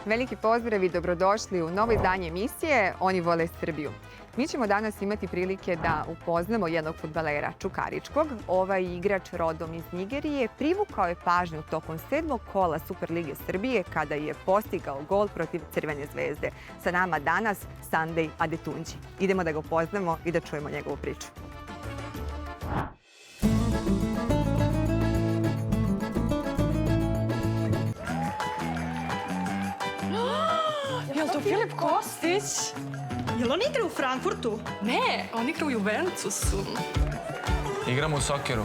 Veliki pozdrav i dobrodošli u novo izdanje emisije Oni vole Srbiju. Mi ćemo danas imati prilike da upoznamo jednog fudbalera Čukaričkog. Ovaj igrač rodom iz Nigerije privukao je pažnju tokom 7. kola Superlige Srbije kada je postigao gol protiv Crvene zvezde. Sa nama danas Sander Adetunđi. Idemo da ga upoznamo i da čujemo njegovu priču. Je li to Filip Kostić? Je li on igra u Frankfurtu? Ne, on igra u Juventusu. Igramo u sokeru.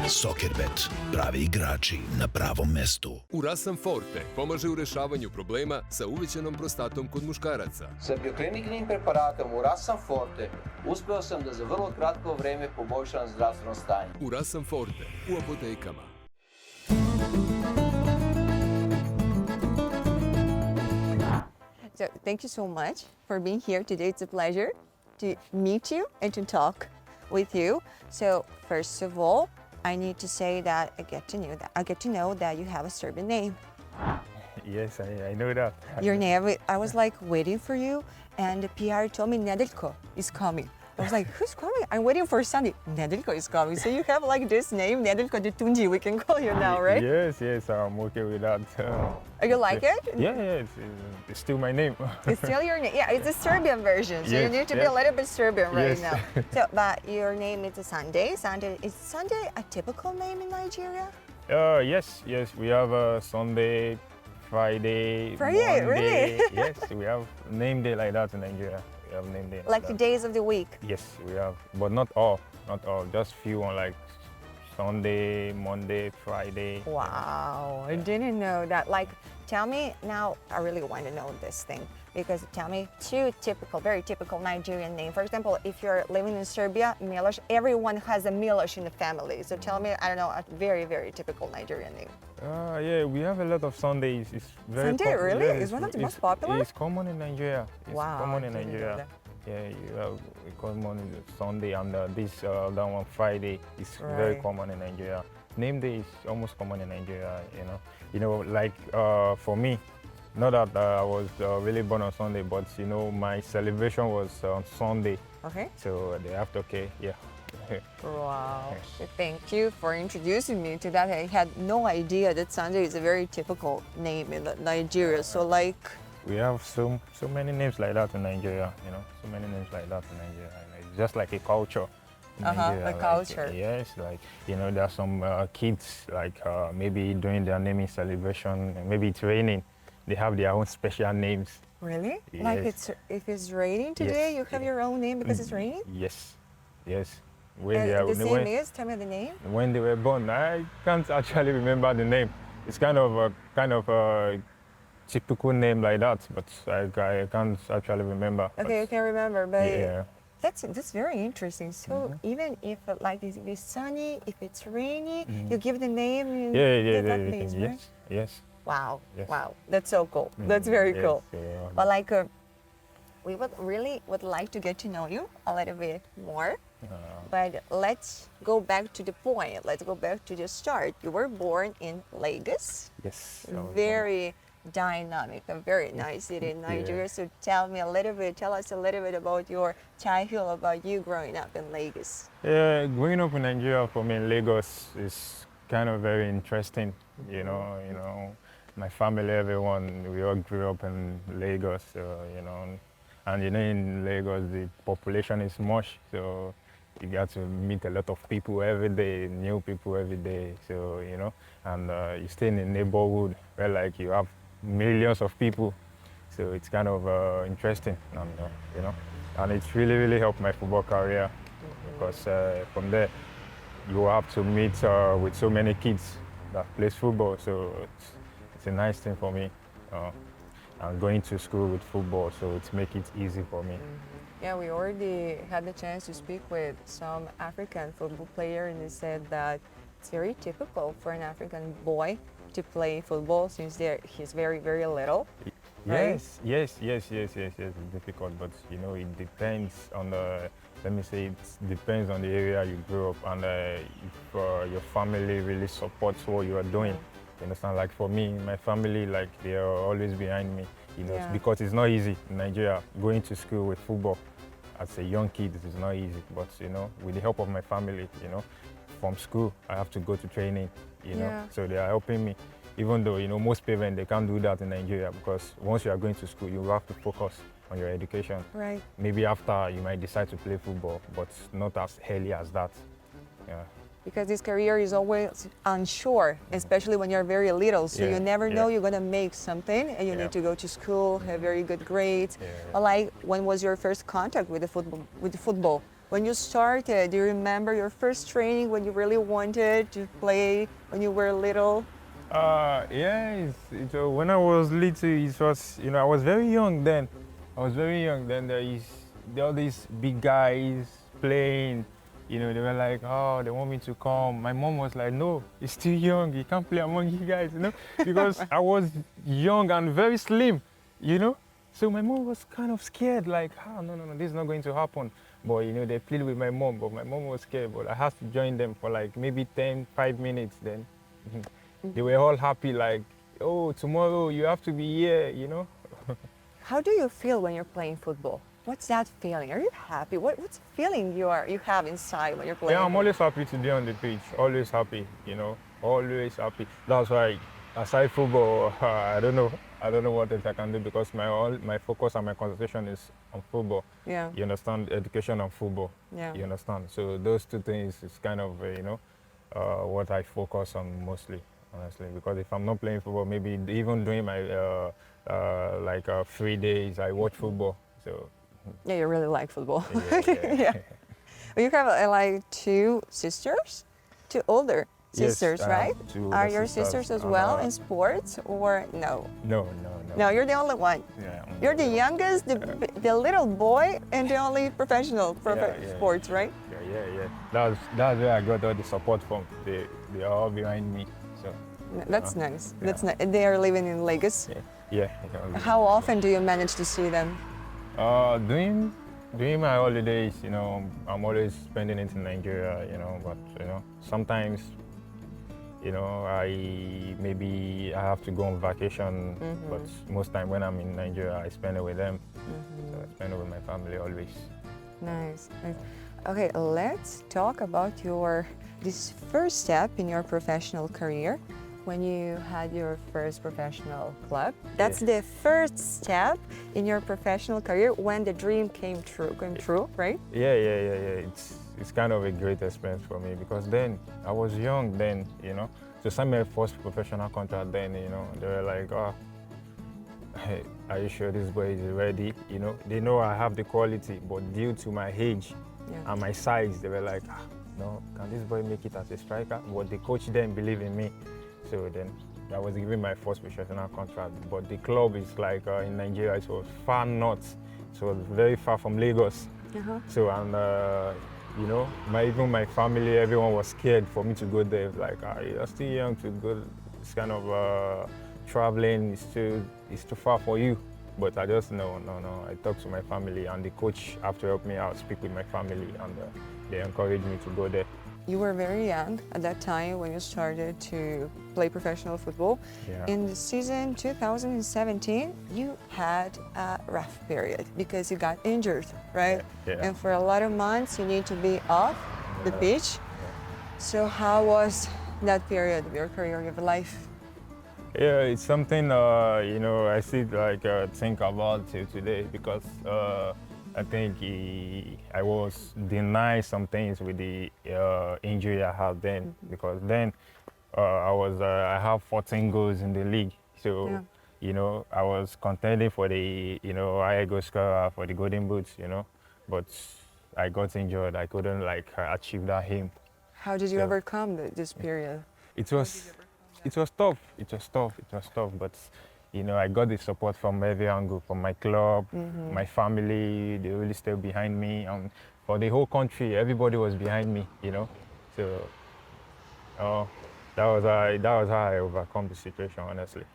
Sokerbet. Pravi igrači na pravom mestu. Urasan Forte pomaže u rešavanju problema sa uvećanom prostatom kod muškaraca. Sa biokliničnim preparatom Urasan Forte uspeo sam da za vrlo kratko vreme poboljšam zdravstveno stanje. Urasan Forte u apotekama. So, thank you so much for being here today. It's a pleasure to meet you and to talk with you. So, first of all, I need to say that I get to know that you have a Serbian name. Yes, I know that. Your name, I was like waiting for you, and the PR told me Nedeljko is coming. I was like, who's coming? I'm waiting for Sunday. Nedeljko is coming. So you have like this name, Nedeljko Adetunđi, we can call you now, right? Yes, I'm okay with that. You like it? Yeah, it's still my name. It's still your name. Yeah, it's a Serbian version, so you need to be a little bit Serbian right now. So, but your name is Sander. Is Sander a typical name in Nigeria? Yes, we have Sunday, Friday, Friday, Monday. really? Yes, we have name day like that in Nigeria. We have name day Like the days of the week? Yes, we have, but not all. Just few on like Sunday, Monday, Friday. Wow, I didn't know that. Like, tell me now, I really want to know this thing, because tell me two very typical Nigerian names. For example, if you're living in Serbia, Miloš, everyone has a Miloš in the family. So tell me, I don't know, a very, very typical Nigerian name. Yeah, we have a lot of Sundays. It's very Sunday, really? Yeah, it's one of the most popular? It's common in Nigeria. Wow, Common in I didn't know Nigeria. that. Yeah, you have common Sunday and that one Friday is very common in Nigeria. Name day is almost common in Nigeria. Like for me, not that I was really born on Sunday, but my celebration was on Sunday. Okay. So they have to yeah. Wow. Thank you for introducing me to that. I had no idea that Sander is a very typical name in Nigeria. So like, we have so many names like that in Nigeria, so many names like that in Nigeria. It's just like a culture in Nigeria. A culture. Yes, like, there are some kids, like maybe during their naming celebration, maybe it's raining, they have their own special names. Really? Yes. Like if it's raining today, you have your own name because it's raining? Yes. Tell me the name. When they were born, I can't actually remember the name. It's kind of a typical name like that, but I can't actually remember. Okay, you can remember, but yeah. That's very interesting. So even if like it's sunny, if it's rainy, you give the name. Yes. Wow, yes. Wow, that's so cool. That's very cool. Yeah. But like, we would like to get to know you a little bit more. But let's go back to the point. Let's go back to the start. You were born in Lagos. Yes. Very dynamic, a very nice city in Nigeria. Yeah. So tell us a little bit about your childhood, about you growing up in Lagos. Yeah, growing up in Nigeria for me in Lagos is kind of very interesting. My family, everyone, we all grew up in Lagos, and in Lagos the population is much, so you got to meet a lot of people every day, new people every day. So and you stay in a neighborhood where like you have millions of people, so it's kind of interesting, and it's really helped my football career, because from there you have to meet with so many kids that plays football, so it's a nice thing for me. I'm going to school with football, so it makes it easy for me. Yeah, we already had the chance to speak with some African football player, and they said that it's very typical for an African boy to play football since he's very, very little. Yes, it's difficult, but it depends on let me say, it depends on the area you grew up and if your family really supports what you are doing. You understand? Like for me, my family, like they are always behind me, you know, Yeah. because it's not easy in Nigeria. Going to school with football as a young kid is not easy, but you know, with the help of my family, you know, from school, I have to go to training, you know, Yeah. so they are helping me. Even though, you know, most parents, they can't do that in Nigeria because once you are going to school, you have to focus on your education. Right. Maybe after you might decide to play football, but not as early as that. Yeah. Because this career is always unsure, especially when you're very little. So Yeah, you never yeah. know you're gonna make something, and you Yeah. need to go to school, have very good grades. Yeah. But like, when was your first contact with the football? When you started, do you remember your first training when you really wanted to play when you were little? Yeah, when I was little, it was, you know, I was very young then. There all these big guys playing, you know, they were like, oh, they want me to come. My mom was like, no, he's still young, he can't play among you guys, you know, because I was young and very slim, you know. So my mom was kind of scared, like, oh, no, this is not going to happen. But, you know, they played with my mom, but my mom was scared, but I had to join them for like maybe 5 minutes then. They were all happy, like, oh, tomorrow you have to be here, you know. How do you feel when you're playing football? What's that feeling? Are you happy? What's the feeling you have inside when you're playing? Yeah, I'm always happy to be on the pitch, always happy, you know, always happy. That's why, aside football, I don't know what else I can do because my focus and my concentration is on football. Yeah. You understand? Education and football. Yeah. You understand? So those two things is kind of, you know, what I focus on mostly, honestly. Because if I'm not playing football, maybe even during my free days, I watch football. So Yeah, you really like football. yeah. Well, you have like two sisters, two older sisters, Yes, I have right? two older Are your sisters, sisters as and, well in sports or no? No. No, you're the only one. Yeah, I'm You're the only one. youngest, the little boy, and the only professional Yeah. sports, right? Yeah. That's where I got all the support from. They are all behind me. So That's nice. That's nice. They are living in Lagos. yeah. How often do you manage to see them? During my holidays, you know, I'm always spending it in Nigeria, you know, but you know, sometimes, you know, I have to go on vacation, but most time when I'm in Nigeria, I spend it with them. So I spend it with my family always. Nice. Okay, let's talk about this first step in your professional career when you had your first professional club. That's the first step in your professional career when the dream came true, right? Yeah. It's kind of a great experience for me because then I was young then, you know. So sign my first professional contract then, you know, they were like, oh, hey, are you sure this boy is ready? You know, they know I have the quality, but due to my age and my size, they were like, no, can this boy make it as a striker? But the coach didn't believe in me. So then I was given my first professional contract. But the club is like in Nigeria, it was far north. So very far from Lagos. So, and you know, even my family, everyone was scared for me to go there. Like, you're still young to go, it's kind of traveling, it's too far for you. But I just, no. I talked to my family and the coach have to help me out, speak with my family, and they encouraged me to go there. You were very young at that time when you started to play professional football. Yeah. In the season 2017, you had a rough period because you got injured, right? Yeah. And for a lot of months, you need to be off the pitch. So how was that period of your career, of your life? Yeah, it's something, you know, I still think about till today because I think I was denied some things with the injury I had then because then I have 14 goals in the league. So, you know, I was contending for the, you know, high goal scorer for the Golden Boots, you know, but I got injured. I couldn't achieve that aim. How did you overcome this period? It was tough. It was tough, but you know, I got the support from every angle, from my club, my family. They really stayed behind me, and for the whole country, everybody was behind me. You know, so that was how I overcome the situation, honestly.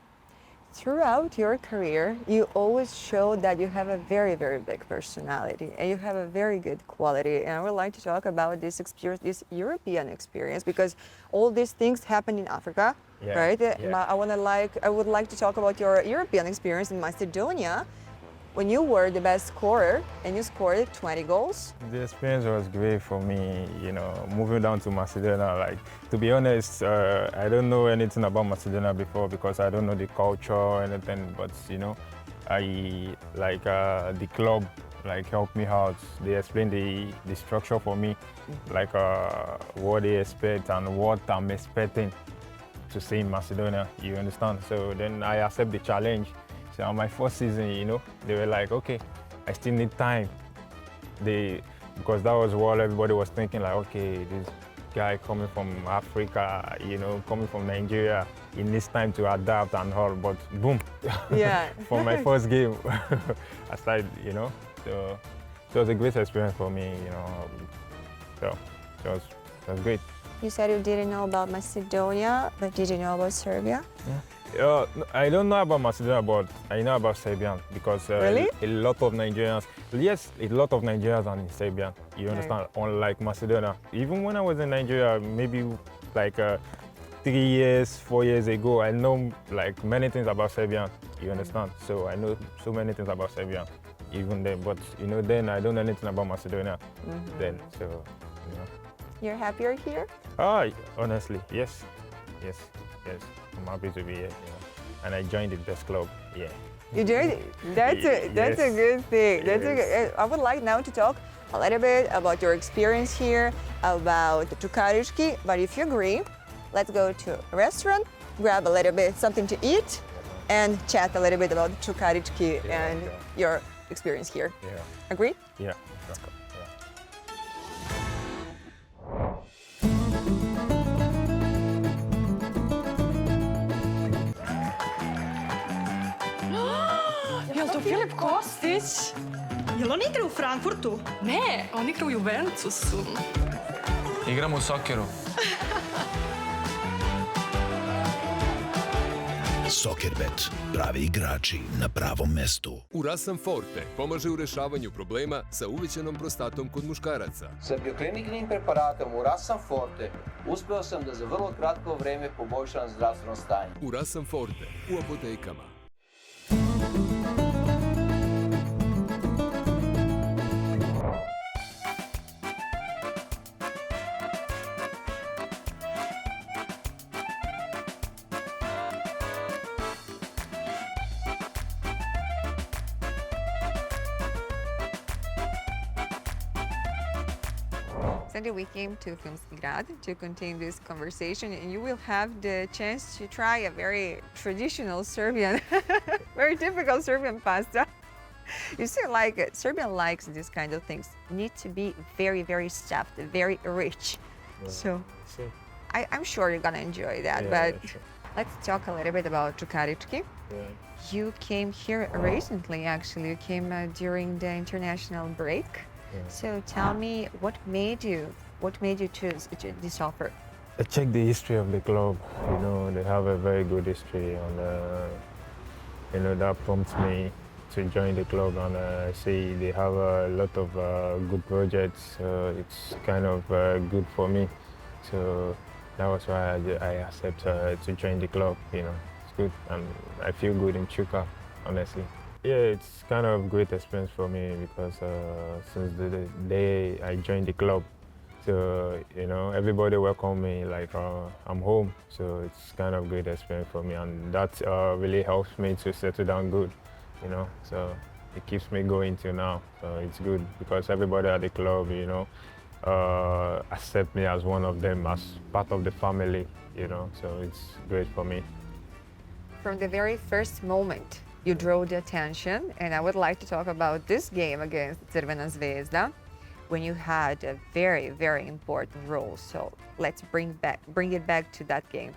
throughout your career, you always show that you have a very, very big personality and you have a very good quality. And I would like to talk about this experience, this European experience, because all these things happen in Africa, Yeah, right? yeah. I would like to talk about your European experience in Macedonia, when you were the best scorer and you scored 20 goals. The experience was great for me, you know, moving down to Macedonia. Like, to be honest, I don't know anything about Macedonia before because I don't know the culture or anything, but, you know, the club, like, helped me out. They explained the structure for me, like, what they expect and what I'm expecting to see in Macedonia, you understand? So then I accept the challenge. So on my first season, you know, they were like, okay, I still need time. Because that was what everybody was thinking, like, okay, this guy coming from Africa, you know, coming from Nigeria, he needs time to adapt and all, but boom. Yeah. For my first game, I started, you know, so it was a great experience for me, you know, so it was great. You said you didn't know about Macedonia, but did you know about Serbia? I don't know about Macedonia, but I know about Serbian because Really? a lot of Nigerians, yes, a lot of Nigerians are in Serbian, you understand, unlike Macedonia. Even when I was in Nigeria, maybe like 3 years, 4 years ago, I know like many things about Serbian, you understand? So I know so many things about Serbian, even then, but you know, then I don't know anything about Macedonia then, so, you know. You're happier here? Honestly, yes. I'm happy to be here, you know. And I joined the best club, yeah. You joined it? That's a good thing. I would like now to talk a little bit about your experience here, about Čukarički, but if you agree, let's go to a restaurant, grab a little bit something to eat, and chat a little bit about Čukarički and your experience here. Yeah. Agree? Yeah. Let's go. Jel to Filip Kostić? Jel on igra u Frankfurtu? Ne, on igra u Juventusu. Igramo u sokeru. Soccerbet. Pravi igrači na pravom mestu. Urasan Forte pomaže u rešavanju problema sa uvećanom prostatom kod muškaraca. Sa biokliničnim preparatom Urasan Forte uspeo sam da za vrlo kratko vreme poboljšam zdravstveno stanje. Urasan Forte u apotekama. Sander, we came to Filmski Grad to continue this conversation, and you will have the chance to try a very traditional Serbian, very typical Serbian pasta. You see, like Serbian likes these kind of things. Need to be very, very stuffed, very rich. So I'm sure you're gonna enjoy that. But let's talk a little bit about Čukarički. You came here recently, actually. You came during the international break. So tell me, what made you choose this offer? I checked the history of the club. You know, they have a very good history, and you know, that prompts me to join the club. And I see they have a lot of good projects. It's kind of good for me. So that was why I accept to join the club. You know, it's good, and I feel good in Chuka, honestly. Yeah, it's kind of great experience for me because since the day I joined the club, so you know, everybody welcomed me like I'm home. So it's kind of great experience for me, and that really helps me to settle down good, you know. So it keeps me going till now. So it's good because everybody at the club, you know, accept me as one of them, as part of the family, you know. So it's great for me. From the very first moment, you drew the attention, and I would like to talk about this game against Crvena Zvezda, when you had a very, very important role. So let's bring it back to that game.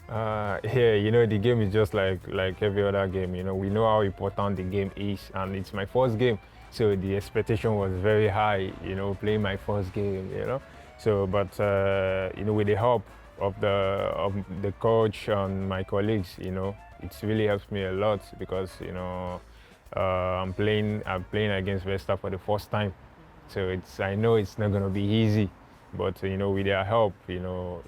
Yeah, you know, the game is just like every other game. You know, we know how important the game is, and it's my first game, so the expectation was very high. You know, playing my first game. You know, so but you know, with the help of the coach and my colleagues, you know, it really helps me a lot because you know I'm playing against Vesta for the first time, so I know it's not gonna be easy, but you know with their help, you know,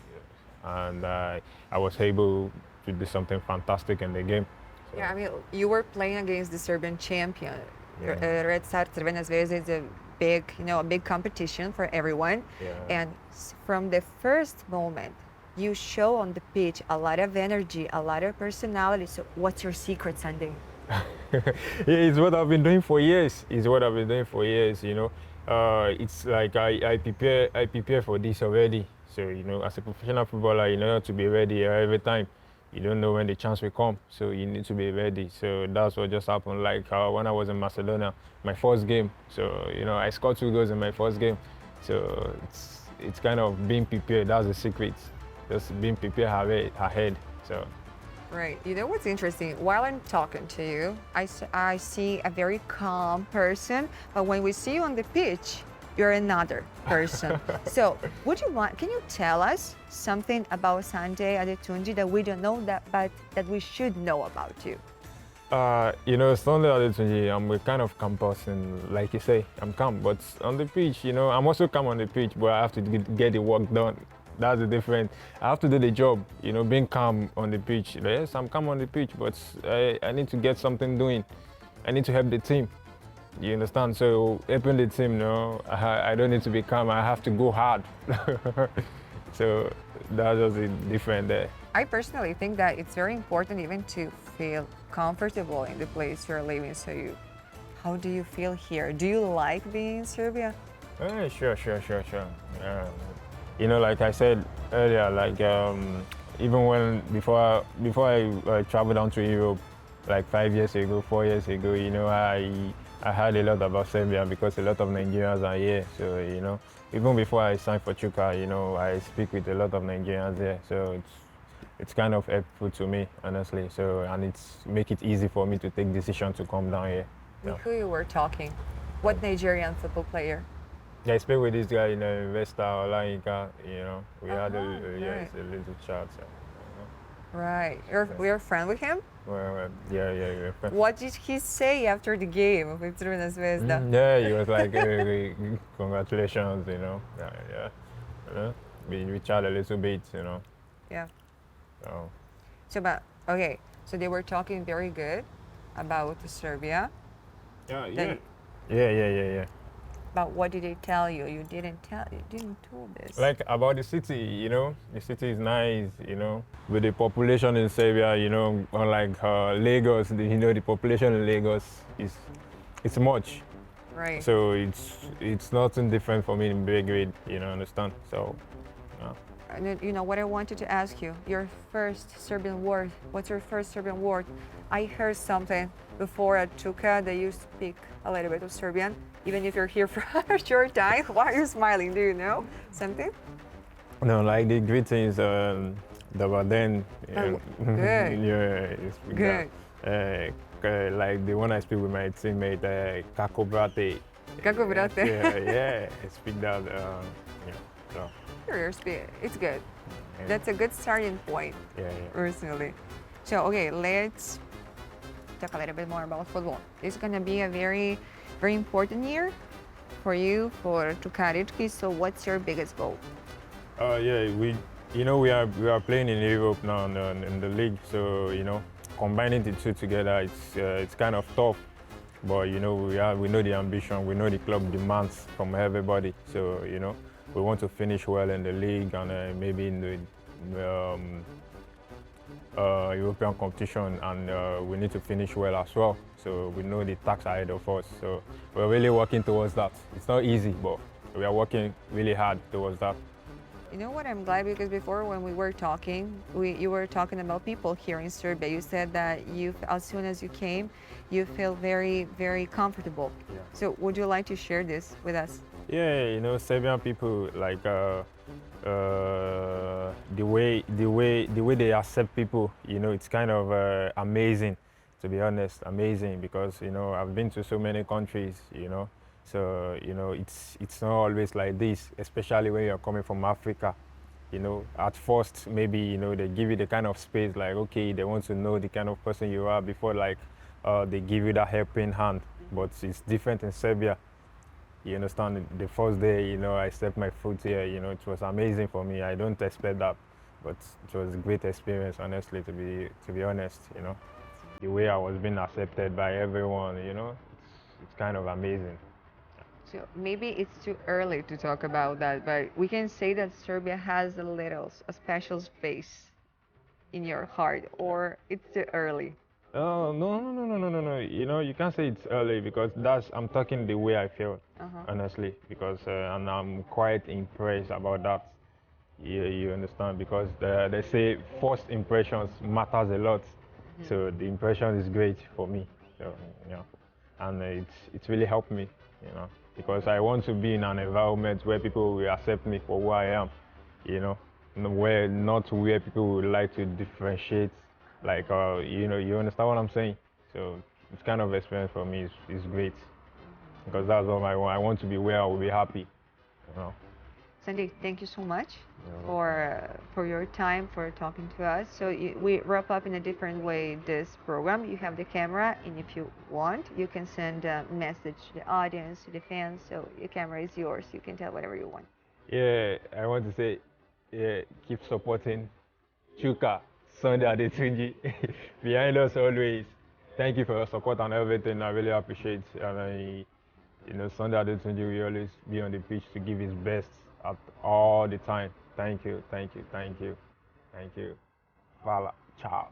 and I was able to do something fantastic in the game. So, Yeah, I mean, you were playing against the Serbian champion. Red Star Crvena Zvezda is a big, a big competition for everyone. Yeah. And from the first moment, you show on the pitch a lot of energy, a lot of personality. So what's your secret, Sander? Yeah, it's what I've been doing for years. You know. It's like I prepare for this already. So, you know, as a professional footballer, you know to be ready every time. You don't know when the chance will come, so you need to be ready. So that's what just happened. Like when I was in Macedonia, my first game. So, you know, I scored 2 goals in my first game. So it's kind of being prepared. That's the secret. Just being prepared ahead. So. Right. You know what's interesting? While I'm talking to you, I see a very calm person, but when we see you on the pitch, you're another person. So, can you tell us something about Sander Adetunđi that we don't know but that we should know about you? You know, Sander Adetunđi, I'm a kind of calm person, like you say, I'm calm. But on the pitch, you know, I'm also calm on the pitch, but I have to get the work done. That's the difference. I have to do the job, you know, being calm on the pitch. Yes, I'm calm on the pitch, but I need to get something doing. I need to help the team. You understand? So helping the team, you know, I don't need to be calm. I have to go hard. So that's just the difference there. I personally think that it's very important even to feel comfortable in the place you're living. So how do you feel here? Do you like being in Serbia? Sure. You know, like I said earlier, like even before I traveled down to Europe, like 5 years ago, 4 years ago, you know, I heard a lot about Serbia because a lot of Nigerians are here. So, you know, even before I signed for Chuka, you know, I speak with a lot of Nigerians there. So it's kind of helpful to me, honestly. So, and it's make it easy for me to take decision to come down here. With who you were talking? What Nigerian football player? Yeah, I spoke with this guy in Vesta, Olainka, you know. We had a little chat. So, Right. You're a friend with him? Well, yeah. What did he say after the game with Crvena Zvezda? Yeah, he was like, congratulations, you know. Yeah. You know? We chat a little bit, you know. Yeah. So they were talking very good about Serbia. Yeah. But what did they tell you? You didn't tell this. Like about the city, you know, the city is nice, you know. With the population in Serbia, you know, unlike Lagos, you know, the population in Lagos it's much. Right. So it's nothing different for me in Belgrade, you know, understand? So, And you know what I wanted to ask you? Your first Serbian word. What's your first Serbian word? I heard something before at Chuka that you speak a little bit of Serbian. Even if you're here for a short time, why are you smiling? Do you know something? No, like the greetings, the Baden. Good. Yeah, it's Good. like the one I speak with my teammate, Kako Brate. Kako Brate. Yeah, I speak that. So. It's good. That's a good starting point. Yeah. Personally. So let's talk a little bit more about football. This is gonna be a very, very important year for you, for Čukarički. So what's your biggest goal? We are playing in Europe now in the league. So you know, combining the two together, it's kind of tough. But you know, we know the ambition, we know the club demands from everybody. So you know, we want to finish well in the league and maybe in the European competition, and we need to finish well as well. So we know the task ahead of us. So we're really working towards that. It's not easy, but we are working really hard towards that. You know what, I'm glad because before when we were talking, you were talking about people here in Serbia. You said that as soon as you came, you feel very, very comfortable. Yeah. So would you like to share this with us? Yeah, you know, Serbian people, like the way they accept people, you know, it's kind of amazing, to be honest, amazing, because you know I've been to so many countries, you know, so you know it's not always like this, especially when you're coming from Africa. You know, at first, maybe, you know, they give you the kind of space like, okay, they want to know the kind of person you are before, like, they give you that helping hand. But it's different in Serbia. You understand? The first day, you know, I stepped my foot here, you know, it was amazing for me. I don't expect that, but it was a great experience, honestly, to be honest, you know. The way I was being accepted by everyone, you know, it's kind of amazing. So maybe it's too early to talk about that, but we can say that Serbia has a special space in your heart, or it's too early. Oh, no. You know, you can't say it's early because I'm talking the way I feel, honestly, because, and I'm quite impressed about that. You understand? Because they say first impressions matters a lot. So the impression is great for me. So, you know, and it's really helped me, you know, because I want to be in an environment where people will accept me for who I am, you know, not where people would like to differentiate, like, you know, you understand what I'm saying? So this kind of experience for me is great because that's what I want. I want to be where I will be happy, you know. Sandy, thank you so much for your time, for talking to us. So we wrap up in a different way this program. You have the camera, and if you want, you can send a message to the audience, to the fans. So the camera is yours. You can tell whatever you want. Yeah, I want to say, yeah, keep supporting Chuka, Sander Adetunđi, behind us always. Thank you for your support and everything. I really appreciate it. And you know, Sander Adetunđi will always be on the pitch to give his best at all the time. Thank you. Fala. Ciao.